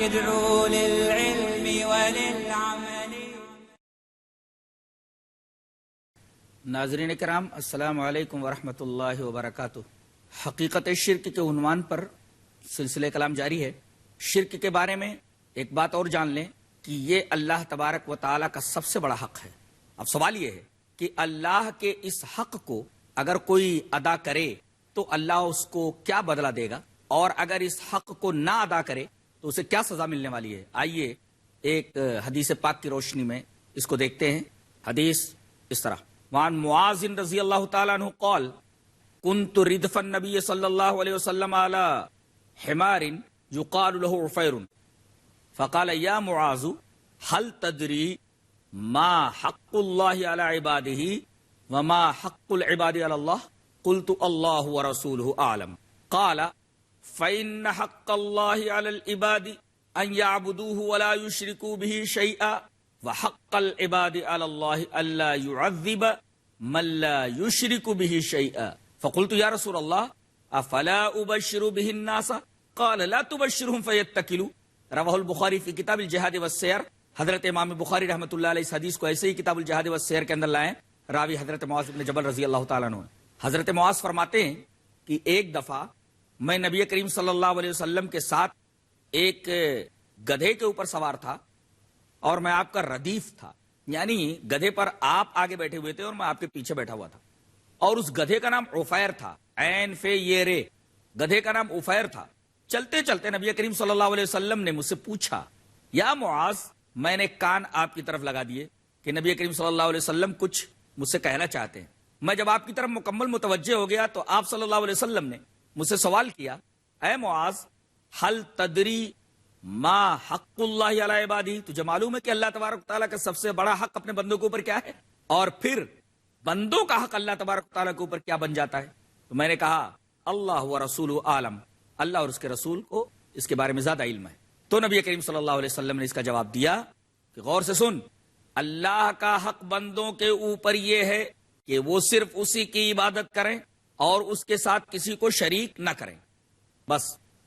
ادعوا للعلم وللعمل. ناظرین کرام، السلام علیکم ورحمۃ اللہ وبرکاتہ. حقیقت شرک کے عنوان پر سلسلہ کلام جاری ہے. شرک کے بارے میں ایک بات اور جان لیں کہ یہ اللہ تبارک و تعالیٰ کا سب سے بڑا حق ہے. اب سوال یہ ہے کہ اللہ کے اس حق کو اگر کوئی ادا کرے تو اللہ اس کو کیا بدلہ دے گا، اور اگر اس حق کو نہ ادا کرے تو اسے کیا سزا ملنے والی ہے. آئیے ایک حدیث پاک کی روشنی میں اس کو دیکھتے ہیں. حدیث اس طرح: وعن معاذ رضی اللہ تعالیٰ عنہ قال كنت ردف النبی صلی اللہ علیہ وسلم على حمار يقال له عفیر فقال یا معاذ هل تدری ما حق اللہ علی عباده وما حق العباد علی اللہ؟ قلت اللہ ورسولہ اعلم. قال فإن حق اللہ علی العباد ان يعبدوه ولا يشركوا به شيئا وحق العباد على الله الا يعذب من لا يشرك به شيئا. فقلت يا رسول الله افلا ابشر به الناس؟ قال لا تبشرهم فيتكلوا. رواہ البخاری فی کتاب الجہاد والسیر. حضرت امام بخاری رحمۃ اللہ علیہ اس حدیث کو ایسے ہی کتاب الجہاد والسیر کے اندر لائیں. راوی حضرت معاذ بن جبل رضی اللہ تعالیٰ عنہ. حضرت معاذ فرماتے ہیں کہ ایک دفعہ میں نبی کریم صلی اللہ علیہ وسلم کے ساتھ ایک گدھے کے اوپر سوار تھا اور میں آپ کا ردیف تھا، یعنی گدھے پر آپ آگے بیٹھے ہوئے تھے اور میں آپ کے پیچھے بیٹھا ہوا تھا. اور اس گدھے کا نام عفیر تھا، عین فے یہ رے، گدھے کا نام عفیر تھا. چلتے چلتے نبی کریم صلی اللہ علیہ وسلم نے مجھ سے پوچھا یا معاذ، میں نے کان آپ کی طرف لگا دیے کہ نبی کریم صلی اللہ علیہ وسلم کچھ مجھ سے کہنا چاہتے ہیں. میں جب آپ کی طرف مکمل متوجہ ہو گیا تو آپ صلی اللہ علیہ وسلم نے مجھ سے سوال کیا، اے معاذ حل تدری ما حق اللہ علی عبادی؟ تجھے معلوم ہے کہ اللہ تبارک تعالیٰ کا سب سے بڑا حق اپنے بندوں کے اوپر کیا ہے، اور پھر بندوں کا حق اللہ تبارک تعالیٰ کے اوپر کیا بن جاتا ہے؟ تو میں نے کہا اللہ و رسول عالم، اللہ اور اس کے رسول کو اس کے بارے میں زیادہ علم ہے. تو نبی کریم صلی اللہ علیہ وسلم نے اس کا جواب دیا کہ غور سے سن، اللہ کا حق بندوں کے اوپر یہ ہے کہ وہ صرف اسی کی عبادت کریں اور اس کے ساتھ کسی کو شریک نہ کریں. بس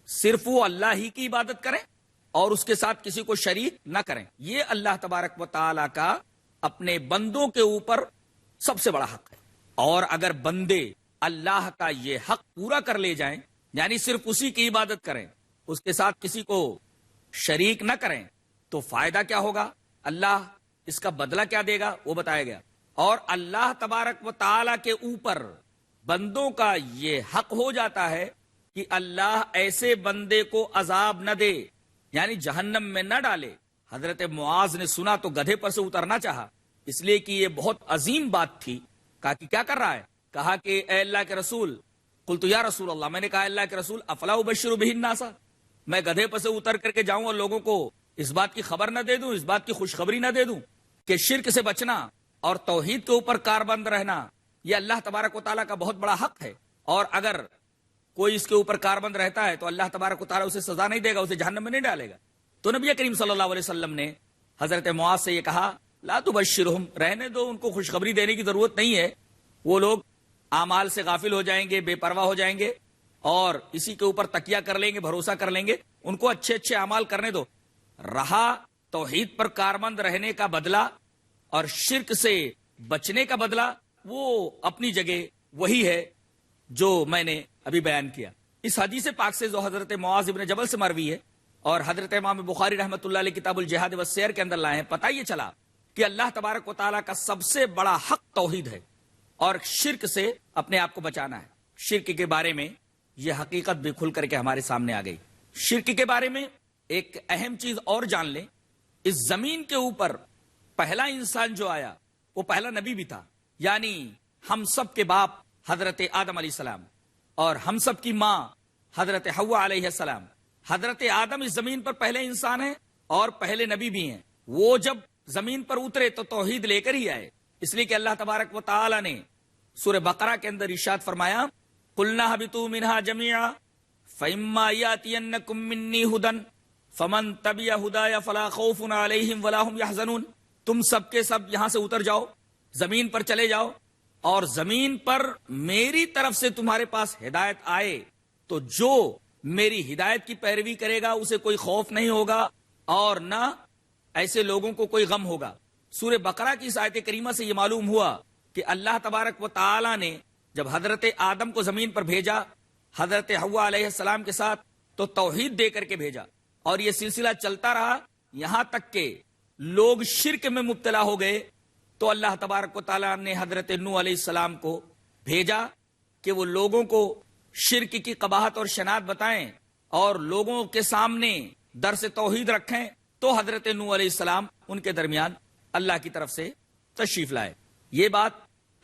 صرف وہ اللہ ہی کی عبادت کریں اور اس کے ساتھ کسی کو شریک نہ کریں. یہ اللہ تبارک و تعالی کا اپنے بندوں کے اوپر سب سے بڑا حق ہے. اور اگر بندے اللہ کا یہ حق پورا کر لے جائیں، یعنی صرف اسی کی عبادت کریں، اس کے ساتھ کسی کو شریک نہ کریں، تو فائدہ کیا ہوگا، اللہ اس کا بدلہ کیا دے گا، وہ بتایا گیا. اور اللہ تبارک و تعالی کے اوپر بندوں کا یہ حق ہو جاتا ہے کہ اللہ ایسے بندے کو عذاب نہ دے، یعنی جہنم میں نہ ڈالے. حضرت معاذ نے سنا تو گدھے پر سے اترنا چاہا، اس لیے کہ یہ بہت عظیم بات تھی. کہا کہ کیا کر رہا ہے؟ کہا کہ اے اللہ کے رسول، قلت یا رسول اللہ، میں نے کہا اللہ کے رسول افلا ابشر بہ الناس، میں گدھے پر سے اتر کر کے جاؤں اور لوگوں کو اس بات کی خبر نہ دے دوں، اس بات کی خوشخبری نہ دے دوں کہ شرک سے بچنا اور توحید کے اوپر کاربند رہنا یہ اللہ تبارک و تعالیٰ کا بہت بڑا حق ہے، اور اگر کوئی اس کے اوپر کاربند رہتا ہے تو اللہ تبارک و تعالیٰ اسے سزا نہیں دے گا، اسے جہنم میں نہیں ڈالے گا. تو نبی کریم صلی اللہ علیہ وسلم نے حضرت معاذ سے یہ کہا لا تبشرہم، رہنے دو، ان کو خوشخبری دینے کی ضرورت نہیں ہے. وہ لوگ اعمال سے غافل ہو جائیں گے، بے پرواہ ہو جائیں گے اور اسی کے اوپر تکیہ کر لیں گے، بھروسہ کر لیں گے. ان کو اچھے اچھے اعمال کرنے دو. رہا توحید پر کاربند رہنے کا بدلہ اور شرک سے بچنے کا بدلہ، وہ اپنی جگہ وہی ہے جو میں نے ابھی بیان کیا. اس حدیث پاک سے جو حضرت معاذ بن جبل سے مروی ہے اور حضرت امام بخاری رحمۃ اللہ علیہ کتاب الجہاد والسیر کے اندر لائے ہیں، پتہ یہ چلا کہ اللہ تبارک و تعالیٰ کا سب سے بڑا حق توحید ہے اور شرک سے اپنے آپ کو بچانا ہے. شرک کے بارے میں یہ حقیقت بھی کھل کر کے ہمارے سامنے آ گئی. شرک کے بارے میں ایک اہم چیز اور جان لیں، اس زمین کے اوپر پہلا انسان جو آیا وہ پہلا نبی بھی تھا، یعنی ہم سب کے باپ حضرت آدم علیہ السلام اور ہم سب کی ماں حضرت حوا علیہ السلام. حضرت آدم اس زمین پر پہلے انسان ہیں اور پہلے نبی بھی ہیں. وہ جب زمین پر اترے تو توحید لے کر ہی آئے، اس لیے کہ اللہ تبارک و تعالی نے سورہ بقرہ کے اندر ارشاد فرمایا قلنا اهبطوا منها جميعا فإما يأتينكم مني هدى فمن تبع هدايا فلا خوف عليهم ولا هم يحزنون. تم سب کے سب یہاں سے اتر جاؤ، زمین پر چلے جاؤ، اور زمین پر میری طرف سے تمہارے پاس ہدایت آئے تو جو میری ہدایت کی پیروی کرے گا اسے کوئی خوف نہیں ہوگا اور نہ ایسے لوگوں کو کوئی غم ہوگا۔ سورہ بقرہ کی اس آیت کریمہ سے یہ معلوم ہوا کہ اللہ تبارک و تعالی نے جب حضرت آدم کو زمین پر بھیجا حضرت حوا علیہ السلام کے ساتھ تو توحید دے کر کے بھیجا، اور یہ سلسلہ چلتا رہا یہاں تک کہ لوگ شرک میں مبتلا ہو گئے، تو اللہ تبارک و تعالی نے حضرت نوح علیہ السلام کو بھیجا کہ وہ لوگوں کو شرک کی قباحت اور شناعت بتائیں اور لوگوں کے سامنے درس توحید رکھیں۔ تو حضرت نوح علیہ السلام ان کے درمیان اللہ کی طرف سے تشریف لائے۔ یہ بات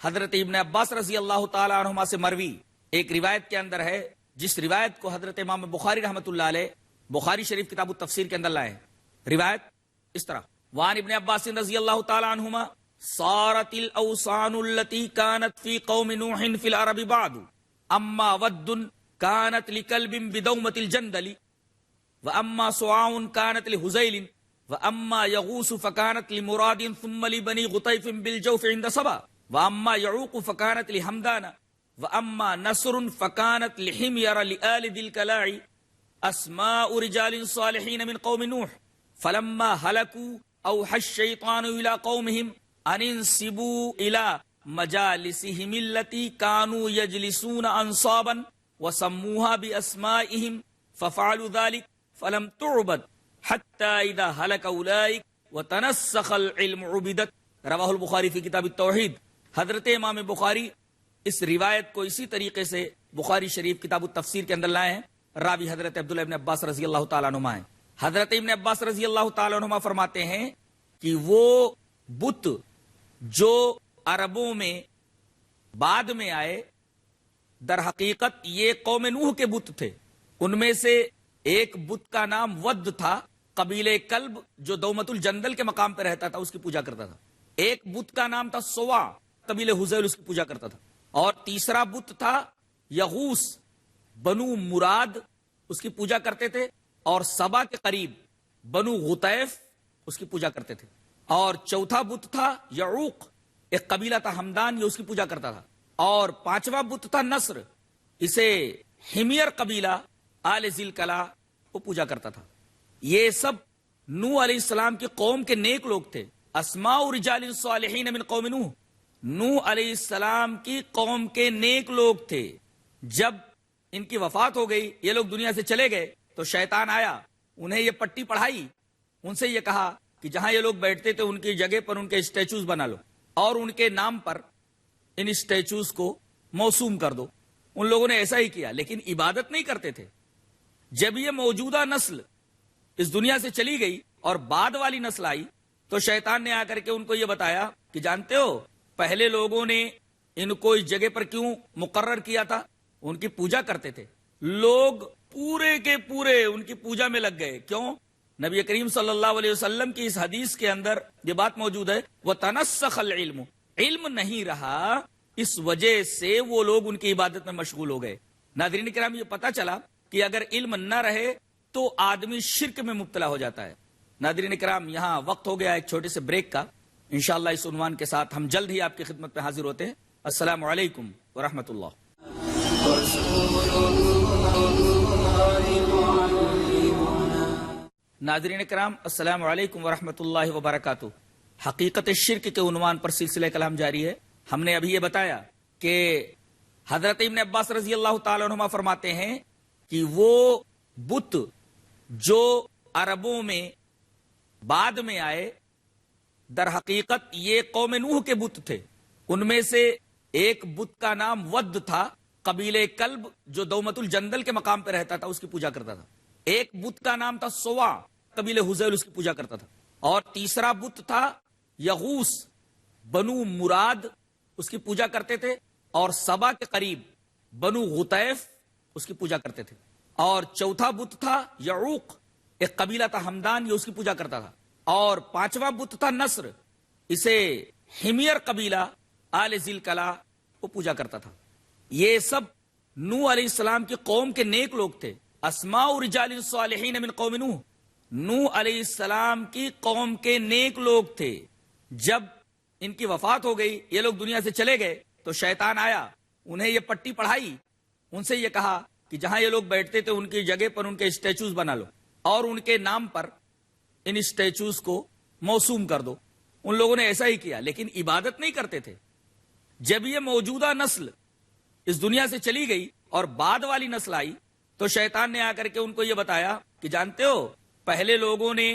حضرت ابن عباس رضی اللہ تعالی عنہما سے مروی ایک روایت کے اندر ہے، جس روایت کو حضرت امام بخاری رحمۃ اللہ علیہ بخاری شریف کتاب التفسیر کے اندر لائے ہیں۔ روایت اس طرح، وان ابن عباس رضی اللہ تعالی عنہما صارت الاوثان التي كانت في قوم نوح في العرب بعد اما ود كانت لكلب بدومة الجندل واما سواع كانت لهزيل واما يغوث فكانت لمراد ثم لبني غطيف بالجوف عند صبا واما يعوق فكانت لحمدان واما نصر فكانت لحمير لآل ذي الكلاع اسماء رجال صالحين من قوم نوح فلما هلكوا اوحى الشيطان الى قومهم ان انسبوا الى مجالسهم التي كانوا يجلسون انصابا وسموها باسمائهم ففعلوا ذلك فلم تعبد حتى اذا هلك اولئك وتنسخ العلم عبدت۔ رواہ البخاری فی کتاب التوحید۔ حضرت امام بخاری اس روایت کو اسی طریقے سے بخاری شریف کتاب التفسیر کے اندر لائے ہیں۔ راوی حضرت عبداللہ ابن عباس رضی اللہ تعالیٰ عنہما ہیں۔ حضرت ابن عباس رضی اللہ تعالیٰ عنہما فرماتے ہیں کہ وہ بت جو عربوں میں بعد میں آئے در حقیقت یہ قوم نوح کے بت تھے۔ ان میں سے ایک بت کا نام ود تھا، قبیلے کلب جو دومت الجندل کے مقام پہ رہتا تھا اس کی پوجا کرتا تھا۔ ایک بت کا نام تھا سوا، قبیلے حزیل اس کی پوجا کرتا تھا، اور تیسرا بت تھا یغوس، بنو مراد اس کی پوجا کرتے تھے، اور سبا کے قریب بنو غطیف اس کی پوجا کرتے تھے، اور چوتھا بت تھا یعوق، ایک قبیلہ تھا ہمدان، یہ اس کی پوجا کرتا تھا، اور پانچواں بت تھا نصر، اسے حمیر قبیلہ آل ذی الکلا وہ پوجا کرتا تھا۔ یہ سب نوح علیہ السلام کی قوم کے نیک لوگ تھے۔ اسماء رجال صالحین من قوم نوح، نوح علیہ السلام کی قوم کے نیک لوگ تھے۔ جب ان کی وفات ہو گئی، یہ لوگ دنیا سے چلے گئے، تو شیطان آیا، انہیں یہ پٹی پڑھائی، ان سے یہ کہا کہ جہاں یہ لوگ بیٹھتے تھے ان کی جگہ پر ان کے اسٹیچوز بنا لو اور ان کے نام پر ان اسٹیچوز کو موسوم کر دو۔ ان لوگوں نے ایسا ہی کیا، لیکن عبادت نہیں کرتے تھے۔ جب یہ موجودہ نسل اس دنیا سے چلی گئی اور بعد والی نسل آئی، تو شیطان نے آ کر کے ان کو یہ بتایا کہ جانتے ہو پہلے لوگوں نے ان کو اس جگہ پر کیوں مقرر کیا تھا؟ ان کی پوجا کرتے تھے، لوگ پورے کے پورے ان کی پوجا میں لگ گئے۔ کیوں؟ نبی کریم صلی اللہ علیہ وسلم کی اس حدیث کے اندر یہ بات موجود ہے، وَتَنَسَّخَ الْعِلْمُ، علم نہیں رہا، اس وجہ سے وہ لوگ ان کی عبادت میں مشغول ہو گئے۔ ناظرین کرام، یہ پتا چلا کہ اگر علم نہ رہے تو آدمی شرک میں مبتلا ہو جاتا ہے۔ ناظرین کرام، یہاں وقت ہو گیا ایک چھوٹے سے بریک کا، انشاءاللہ اس عنوان کے ساتھ ہم جلد ہی آپ کی خدمت میں حاضر ہوتے ہیں۔ السلام علیکم ورحمۃ اللہ۔ ناظرین کرام، السلام علیکم ورحمۃ اللہ وبرکاتہ۔ حقیقت شرک کے عنوان پر سلسلہ کلام جاری ہے۔ ہم نے ابھی یہ بتایا کہ حضرت ابن عباس رضی اللہ تعالی عنہما فرماتے ہیں کہ وہ بت جو عربوں میں بعد میں آئے در حقیقت یہ قوم نوح کے بت تھے۔ ان میں سے ایک بت کا نام ود تھا، قبیلے کلب جو دومت الجندل کے مقام پہ رہتا تھا اس کی پوجا کرتا تھا۔ ایک بت کا نام تھا سوا، قبیلے حزیل اس کی پوجا کرتا تھا، اور تیسرا بت تھا یغوس، بنو مراد اس کی پوجا کرتے تھے، اور سبا کے قریب بنو غطیف اس کی پوجا کرتے تھے، اور چوتھا بت تھا یعوق، ایک قبیلہ تھا ہمدان، یہ اس کی پوجا کرتا تھا، اور پانچواں بت تھا نصر، اسے حمیر قبیلہ آل ذی الکلا وہ پوجا کرتا تھا۔ یہ سب نوح علیہ السلام کی قوم کے نیک لوگ تھے۔ اسماء رجال صالحین من قوم نوح، نوح علیہ السلام کی قوم کے نیک لوگ تھے۔ جب ان کی وفات ہو گئی، یہ لوگ دنیا سے چلے گئے، تو شیطان آیا، انہیں یہ پٹی پڑھائی، ان سے یہ کہا کہ جہاں یہ لوگ بیٹھتے تھے ان کی جگہ پر ان کے اسٹیچوز بنا لو اور ان کے نام پر ان اسٹیچوز کو موسوم کر دو. ان لوگوں نے ایسا ہی کیا، لیکن عبادت نہیں کرتے تھے. جب یہ موجودہ نسل اس دنیا سے چلی گئی اور بعد والی نسل آئی تو شیطان نے آ کر کے ان کو یہ بتایا کہ جانتے ہو پہلے لوگوں نے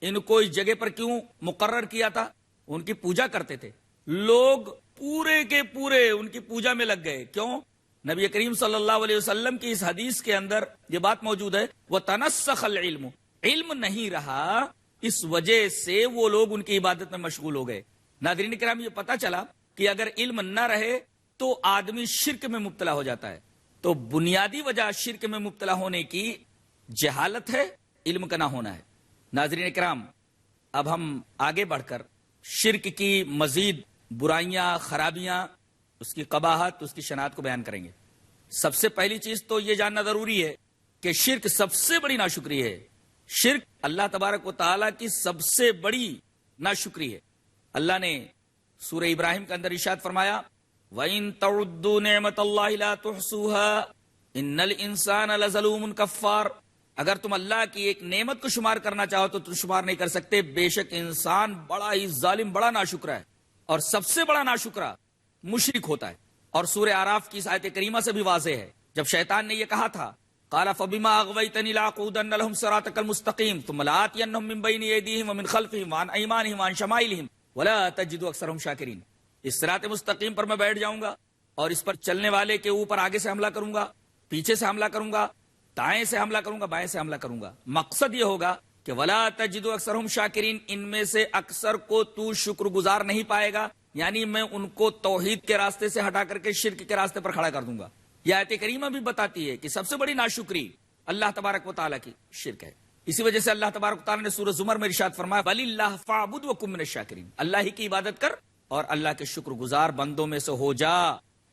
ان کو اس جگہ پر کیوں مقرر کیا تھا؟ ان کی پوجا کرتے تھے. لوگ پورے کے پورے ان کی پوجا میں لگ گئے. کیوں؟ نبی کریم صلی اللہ علیہ وسلم کی اس حدیث کے اندر یہ بات موجود ہے، وَتَنَسَّخَ الْعِلْمُ، علم نہیں رہا، اس وجہ سے وہ لوگ ان کی عبادت میں مشغول ہو گئے. ناظرین کرام، یہ پتا چلا کہ اگر علم نہ رہے تو آدمی شرک میں مبتلا ہو جاتا ہے. تو بنیادی وجہ شرک میں مبتلا ہونے کی جہالت ہے، علم کا نہ ہونا ہے. ناظرین کرام، اب ہم آگے بڑھ کر شرک کی مزید برائیاں، خرابیاں، اس کی قباحت، اس کی شناعت کو بیان کریں گے. سب سے پہلی چیز تو یہ جاننا ضروری ہے کہ شرک سب سے بڑی ناشکری ہے. شرک اللہ تبارک و تعالیٰ کی سب سے بڑی ناشکری ہے. اللہ نے سورہ ابراہیم کے اندر ارشاد فرمایا وَإِن تَعُدُّوا نِعْمَةَ اللَّهِ لَا تُحْصُوهَا إِنَّ الْإِنسَانَ لَظَلُومٌ کفار. اگر تم اللہ کی ایک نعمت کو شمار کرنا چاہو تو تم شمار نہیں کر سکتے. بے شک انسان بڑا ہی ظالم، بڑا ناشکرا ہے، اور سب سے بڑا ناشکرا مشرک ہوتا ہے. اور سورہ اعراف کی اس آیت کریمہ سے بھی واضح ہے جب شیطان نے یہ کہا تھا قال فبما اغويتني لاقعدن لهم صراطك المستقيم ثم لآتينهم من بين ايديهم ومن خلفهم وعن ايمانهم وعن شمائلهم ولا تجد اكثرهم شاكرين. اس صراط مستقیم پر میں بیٹھ جاؤں گا اور اس پر چلنے والے کے اوپر آگے سے حملہ کروں گا، پیچھے سے حملہ کروں گا، دائیں سے حملہ کروں گا، بائیں سے حملہ کروں گا. مقصد یہ ہوگا کہ ولا تجد اکثرهم شاکرین، ان میں سے اکثر کو تو شکر گزار نہیں پائے گا، یعنی میں ان کو توحید کے راستے سے ہٹا کر کے شرک کے راستے پر کھڑا کر دوں گا. یہ آیت کریمہ بھی بتاتی ہے کہ سب سے بڑی ناشکری اللہ تبارک و تعالیٰ کی شرک ہے. اسی وجہ سے اللہ تبارک و تعالیٰ نے سورہ زمر میں ارشاد فرمایا وَلِلَّهِ فَاعْبُدْ وَكُن مِّنَ الشَّاكِرِينَ، اللہ ہی کی عبادت کر اور اللہ کے شکر گزار بندوں میں سے ہو جا.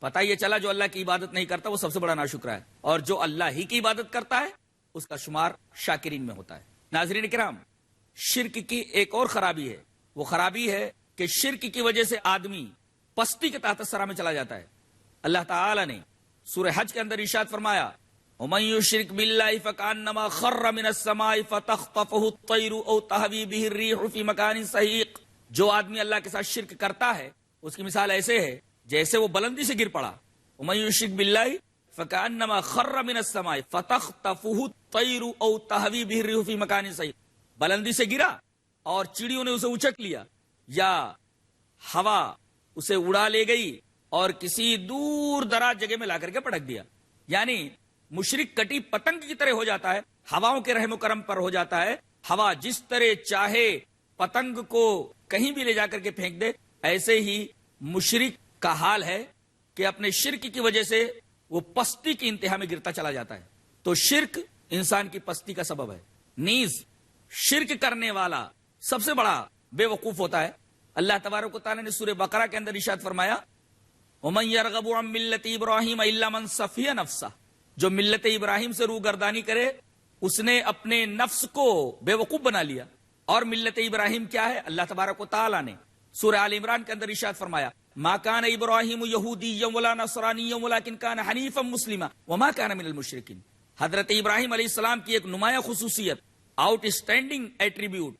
پتہ یہ چلا جو اللہ کی عبادت نہیں کرتا وہ سب سے بڑا ناشکرا ہے، اور جو اللہ ہی کی عبادت کرتا ہے اس کا شمار شاکرین میں ہوتا ہے. ناظرین کرام، شرک کی ایک اور خرابی ہے. وہ خرابی ہے کہ شرک کی وجہ سے آدمی پستی کے تحت سرا میں چلا جاتا ہے. اللہ تعالی نے سورہ حج کے اندر ارشاد فرمایا وَمَن يُشْرِكْ بِاللَّهِ فَكَأَنَّمَا خَرَّ مِنَ السَّمَاءِ فَتَخْطَفُهُ الطَّيْرُ أَوْ تَهْوِي بِهِ الرِّيحُ فِي مَكَانٍ سَحِيقٍ. جو آدمی اللہ کے ساتھ شرک کرتا ہے اس کی مثال ایسے ہے جیسے وہ بلندی سے گر پڑا. وَمَن يُشْرِكْ بِاللَّهِ فَكَأَنَّمَا خَرَّ مِنَ السَّمَاءِ فَتَخْطَفُهُ الطَّيْرُ أَوْ تَهْوِي بِهِ الرِّيحُ فِي مَكَانٍ سَحِيقٍ. بلندی سے گرا اور چڑیوں نے اسے اچک لیا، یا ہوا اسے اڑا لے گئی اور کسی دور دراز جگہ میں لا کر کے پٹک دیا. یعنی مشرک کٹی پتنگ کی طرح ہو جاتا ہے، ہواؤں کے رحم و کرم پر ہو جاتا ہے. ہوا جس طرح چاہے پتنگ کو کہیں بھی لے جا کر کے پھینک دے، ایسے ہی مشرک کا حال ہے کہ اپنے شرک کی وجہ سے وہ پستی کی انتہا میں گرتا چلا جاتا ہے. تو شرک انسان کی پستی کا سبب ہے. نیز شرک کرنے والا سب سے بڑا بے وقوف ہوتا ہے. اللہ تبارک و تعالی نے سورہ بقرہ کے اندر ارشاد فرمایا وَمَن يَرْغَبُ عَن مِّلَّةِ إِبْرَاهِيمَ إِلَّا مَن سَفِيَ نَفْسَهُ. جو ملت ابراہیم سے روگردانی کرے اس نے اپنے نفس کو بے وقوف بنا لیا. اور ملت ابراہیم کیا ہے؟ اللہ تبارک و تعالی نے سورہ آل عمران کے اندر ارشاد فرمایا ما كان ابراہیم یہودیا ولا نصرانیا ولكن كان حنیفا مسلما وما كان من المشرکین. حضرت ابراہیم علیہ السلام کی ایک نمایاں خصوصیت، آؤٹ اسٹینڈنگ ایٹریبیوٹ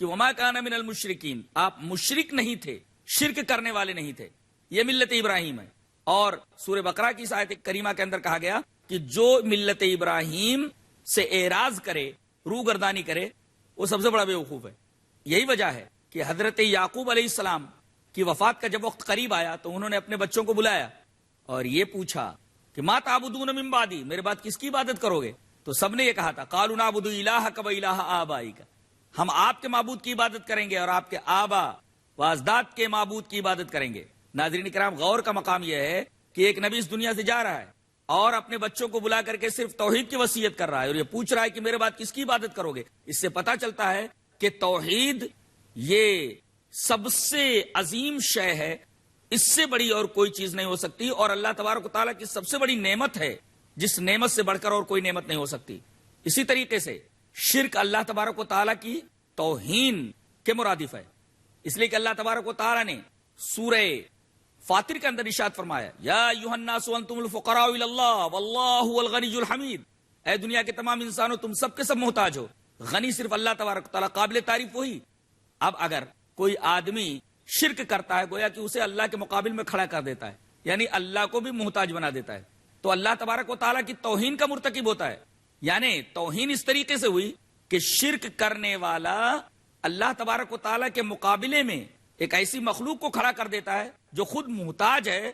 کہ وما كان من المشرکین، آپ مشرک نہیں تھے، شرک کرنے والے نہیں تھے. یہ ملت ابراہیم ہے. اور سورہ بقرہ کی آیت کریمہ کے اندر کہا گیا کہ جو ملت ابراہیم سے اعراض کرے، روگردانی کرے، وہ سب سے بڑا بیوقوف ہے. یہی وجہ ہے کہ حضرت یعقوب علیہ السلام کی وفات کا جب وقت قریب آیا تو انہوں نے اپنے بچوں کو بلایا اور یہ پوچھا کہ ما تعبدون من بعدی، میرے بعد کس کی عبادت کرو گے؟ تو سب نے یہ کہا تھا قالوا نعبد الہک و الہ آبائک، ہم آپ کے معبود کی عبادت کریں گے اور آپ کے آبا و اجداد کے معبود کی عبادت کریں گے. ناظرین کرام، غور کا مقام یہ ہے کہ ایک نبی اس دنیا سے جا رہا ہے اور اپنے بچوں کو بلا کر کے صرف توحید کی وصیت کر رہا ہے اور یہ پوچھ رہا ہے کہ میرے بعد کس کی عبادت کرو گے. اس سے پتا چلتا ہے کہ توحید یہ سب سے عظیم شے ہے، اس سے بڑی اور کوئی چیز نہیں ہو سکتی، اور اللہ تبارک و تعالیٰ کی سب سے بڑی نعمت ہے جس نعمت سے بڑھ کر اور کوئی نعمت نہیں ہو سکتی. اسی طریقے سے شرک اللہ تبارک و تعالیٰ کی توہین کے مرادف ہے، اس لیے کہ اللہ تبارک و تعالیٰ نے سورہ فاطر کے اندر ارشاد فرمایا یا ایھا الناس انتم الفقراء الی اللہ واللہ هو الغنی الحمید، اے دنیا کے تمام انسانوں تم سب کے سب محتاج ہو، غنی صرف اللہ تبارک و تعالیٰ، قابل تعریف وہی۔ اب اگر کوئی آدمی شرک کرتا ہے گویا کہ اسے اللہ کے مقابل میں کھڑا کر دیتا ہے، یعنی اللہ کو بھی محتاج بنا دیتا ہے، تو اللہ تبارک و تعالیٰ کی توہین کا مرتکب ہوتا ہے۔ یعنی توہین اس طریقے سے ہوئی کہ شرک کرنے والا اللہ تبارک و تعالیٰ کے مقابلے میں ایک ایسی مخلوق کو کھڑا کر دیتا ہے جو خود محتاج ہے،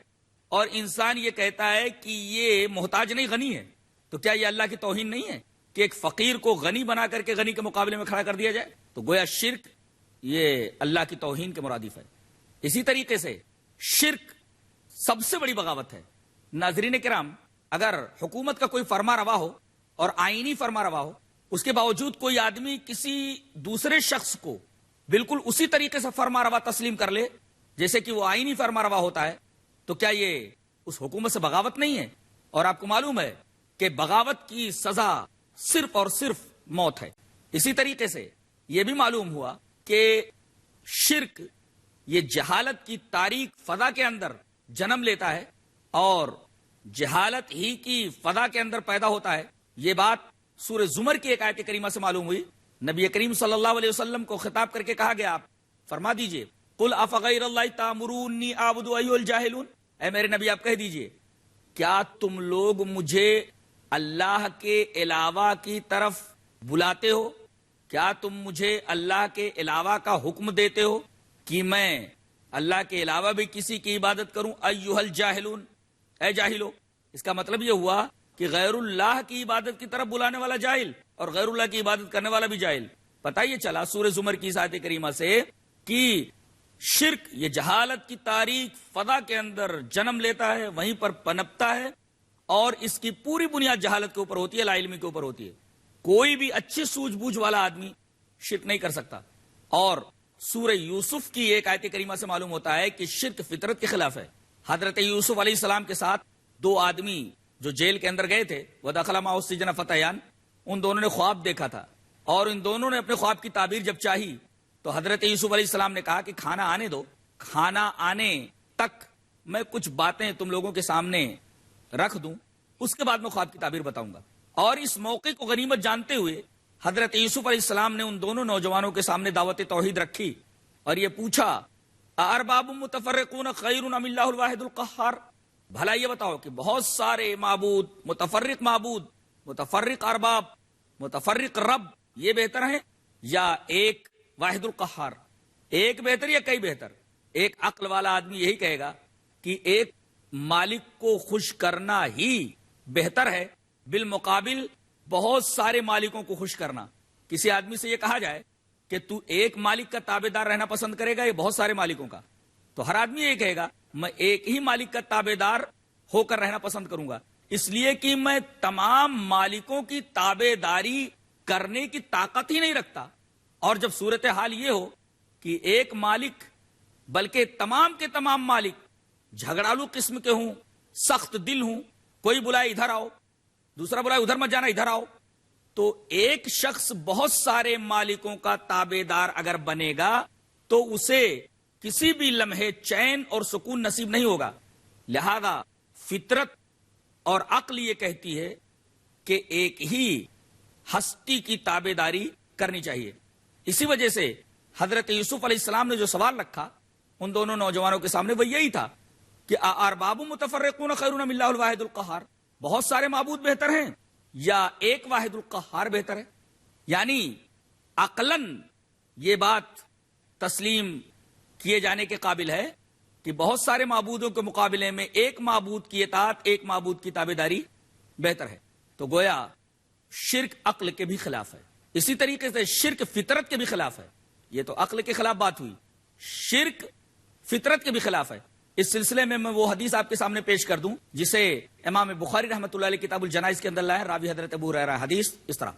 اور انسان یہ کہتا ہے کہ یہ محتاج نہیں غنی ہے۔ تو کیا یہ اللہ کی توہین نہیں ہے کہ ایک فقیر کو غنی بنا کر کے غنی کے مقابلے میں کھڑا کر دیا جائے؟ تو گویا شرک یہ اللہ کی توہین کے مرادف ہے۔ اسی طریقے سے شرک سب سے بڑی بغاوت ہے۔ ناظرین کرام، اگر حکومت کا کوئی فرما روا ہو اور آئینی فرما روا ہو، اس کے باوجود کوئی آدمی کسی دوسرے شخص کو بالکل اسی طریقے سے فرما روا تسلیم کر لے جیسے کہ وہ آئینی فرما روا ہوتا ہے، تو کیا یہ اس حکومت سے بغاوت نہیں ہے؟ اور آپ کو معلوم ہے کہ بغاوت کی سزا صرف اور صرف موت ہے۔ اسی طریقے سے یہ بھی معلوم ہوا کہ شرک یہ جہالت کی تاریک فضا کے اندر جنم لیتا ہے اور جہالت ہی کی فضا کے اندر پیدا ہوتا ہے۔ یہ بات سورہ زمر کی ایک آیت کریمہ سے معلوم ہوئی۔ نبی کریم صلی اللہ علیہ وسلم کو خطاب کر کے کہا گیا، آپ فرما دیجئے قل افغیر اللہ تامرونی اعبد ایھا الجاہلون، اے میرے نبی آپ کہہ دیجئے کیا تم لوگ مجھے اللہ کے علاوہ کی طرف بلاتے ہو؟ کیا تم مجھے اللہ کے علاوہ کا حکم دیتے ہو کہ میں اللہ کے علاوہ بھی کسی کی عبادت کروں؟ ایھا الجاہلون، اے جاہلو۔ اس کا مطلب یہ ہوا کہ غیر اللہ کی عبادت کی طرف بلانے والا جاہل اور غیر اللہ کی عبادت کرنے والا بھی جاہل۔ پتہ یہ چلا سورہ زمر کی اس آیت کریمہ سے کہ شرک یہ جہالت کی تاریک فضا کے اندر جنم لیتا ہے، وہیں پر پنپتا ہے، اور اس کی پوری بنیاد جہالت کے اوپر ہوتی ہے، لا علمی کے اوپر ہوتی ہے۔ کوئی بھی اچھی سوجھ بوجھ والا آدمی شرک نہیں کر سکتا۔ اور سورہ یوسف کی ایک آیت کریمہ سے معلوم ہوتا ہے کہ شرک فطرت کے خلاف ہے۔ حضرت یوسف علیہ السلام کے ساتھ دو آدمی جو جیل کے اندر گئے تھے، وَدَخَلَ مَعَهُ السِّجْنَ فَتَيَانِ، ان دونوں نے خواب دیکھا تھا، اور ان دونوں نے اپنے خواب کی تعبیر جب چاہی تو حضرت یوسف علیہ السلام نے کہا کہ کھانا آنے دو، کھانا آنے تک میں کچھ باتیں تم لوگوں کے سامنے رکھ دوں، اس کے بعد میں خواب کی تعبیر بتاؤں گا۔ اور اس موقع کو غنیمت جانتے ہوئے حضرت یوسف علیہ السلام نے ان دونوں نوجوانوں کے سامنے دعوت توحید رکھی اور یہ پوچھا ارباب متفرقون خیر ام اللہ الواحد القہار، بھلا یہ بتاؤ کہ بہت سارے معبود، متفرق ارباب، متفرق رب، یہ بہتر ہیں یا ایک واحد القہار؟ ایک بہتر یا کئی بہتر؟ ایک عقل والا آدمی یہی کہے گا کہ ایک مالک کو خوش کرنا ہی بہتر ہے بالمقابل بہت سارے مالکوں کو خوش کرنا۔ کسی آدمی سے یہ کہا جائے کہ تو ایک مالک کا تابع دار رہنا پسند کرے گا یا بہت سارے مالکوں کا، تو ہر آدمی یہ کہے گا میں ایک ہی مالک کا تابع دار ہو کر رہنا پسند کروں گا، اس لیے کہ میں تمام مالکوں کی تابع داری کرنے کی طاقت ہی نہیں رکھتا۔ اور جب صورتحال یہ ہو کہ ایک مالک بلکہ تمام کے تمام مالک جھگڑالو قسم کے ہوں، سخت دل ہوں، کوئی بلائے ادھر آؤ، دوسرا بلائے ادھر مت جانا ادھر آؤ، تو ایک شخص بہت سارے مالکوں کا تابع دار اگر بنے گا تو اسے کسی بھی لمحے چین اور سکون نصیب نہیں ہوگا۔ لہذا فطرت اور عقل یہ کہتی ہے کہ ایک ہی ہستی کی تابع داری کرنی چاہیے۔ اسی وجہ سے حضرت یوسف علیہ السلام نے جو سوال رکھا ان دونوں نوجوانوں کے سامنے وہ یہی تھا کہ ارباب متفرقون خیر ام اللہ الواحد القہار، بہت سارے معبود بہتر ہیں یا ایک واحد القہار بہتر ہے؟ یعنی عقلاً یہ بات تسلیم کیے جانے کے قابل ہے کہ بہت سارے معبودوں کے مقابلے میں ایک معبود کی اطاعت، ایک معبود کی تابعداری بہتر ہے۔ تو گویا شرک عقل کے بھی خلاف ہے، اسی طریقے سے شرک فطرت کے بھی خلاف ہے۔ یہ تو عقل کے خلاف بات ہوئی، شرک فطرت کے بھی خلاف ہے۔ اس سلسلے میں وہ حدیث آپ کے سامنے پیش کر دوں جسے امام بخاری رحمۃ اللہ علیہ کتاب الجنائز کے اندر لائے، راوی حضرت ابو ہریرہ، حدیث اس طرح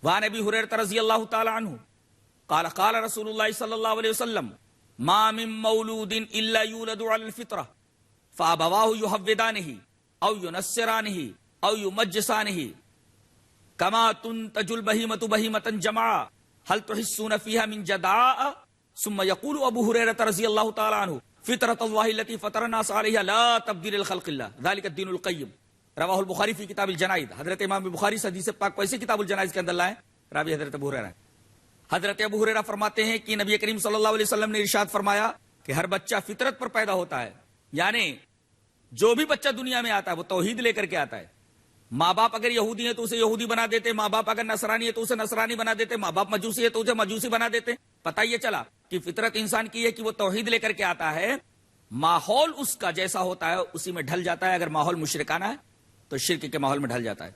وعن ابی ہریرہ رضی اللہ تعالی عنہ قال قال رسول اللہ صلی اللہ علیہ وسلم ما من مولود الا یولد علی الفطرہ فابواہ یحودانہ او ینصرانہ او یمجسانہ کما تنتج البہیمۃ بہیمۃ جمعا هل تحسون فيها من جداء ثم يقول ابو هريره رضی اللہ تعالی عنہ فطرۃ اللہ التی فطر الناس علیہا لا تبدیل لخلق اللہ ذلک الدین القیم، رواہ البخاری فی کتاب الجنائز۔ حضرت امام بخاری سے حدیث پاک کو ایسے کتاب الجنائز کے اندر لائے، راوی حضرت ابو ہریرہ۔ حضرت ابو ہریرہ فرماتے ہیں کہ نبی کریم صلی اللہ علیہ وسلم نے ارشاد فرمایا کہ ہر بچہ فطرت پر پیدا ہوتا ہے، یعنی جو بھی بچہ دنیا میں آتا ہے وہ توحید لے کر کے آتا ہے۔ ماں باپ اگر یہودی ہیں تو اسے یہودی بنا دیتے، ماں باپ اگر نصرانی ہے تو اسے نصرانی بنا دیتے، ماں باپ مجوسی ہے تو اسے مجوسی بنا دیتے۔ پتہ یہ چلا کہ فطرت انسان کی ہے کہ وہ توحید لے کر کے آتا ہے، ماحول اس کا جیسا ہوتا ہے اسی میں ڈھل جاتا ہے۔ اگر ماحول مشرکانہ ہے تو شرک کے ماحول میں ڈھل جاتا ہے۔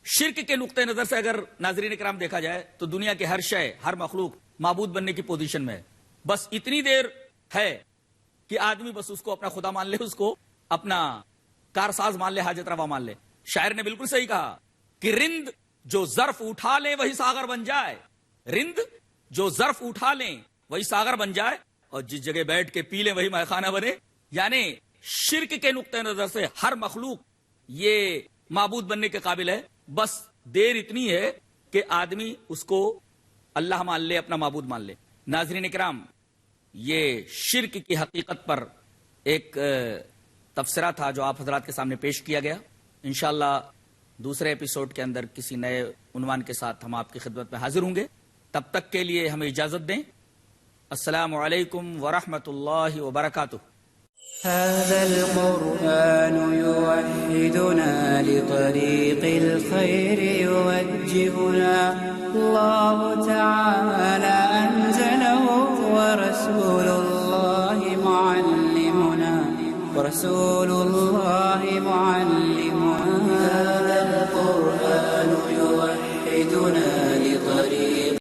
شرک کے نقطۂ نظر سے اگر ناظرین کرام دیکھا جائے تو دنیا کے ہر شے، ہر مخلوق معبود بننے کی پوزیشن میں ہے، بس اتنی دیر ہے کہ آدمی بس اس کو اپنا خدا مان لے، اس کو اپنا کارساز مان لے، حاجت روا مان لے۔ شاعر نے بالکل صحیح کہا کہ رند جو ظرف اٹھا لے وہی ساغر بن جائے، رند جو ظرف اٹھا لیں وہی ساغر بن جائے، اور جس جگہ بیٹھ کے پی لیں وہی میخانہ بنے۔ یعنی شرک کے نقطۂ نظر سے ہر مخلوق یہ معبود بننے کے قابل ہے، بس دیر اتنی ہے کہ آدمی اس کو اللہ مان لے، اپنا معبود مان لے۔ ناظرین کرام، یہ شرک کی حقیقت پر ایک تبصرہ تھا جو آپ حضرات کے سامنے پیش کیا گیا۔ انشاءاللہ دوسرے ایپیسوڈ کے اندر کسی نئے عنوان کے ساتھ ہم آپ کی خدمت میں حاضر ہوں گے۔ تب تک کے لیے ہمیں اجازت دیں۔ السلام علیکم ورحمۃ اللہ وبرکاتہ۔ هذا القرآن يوحدنا لطريق الخير يوجهنا، الله تعالى أنزله ورسول الله معلمنا، ورسول الله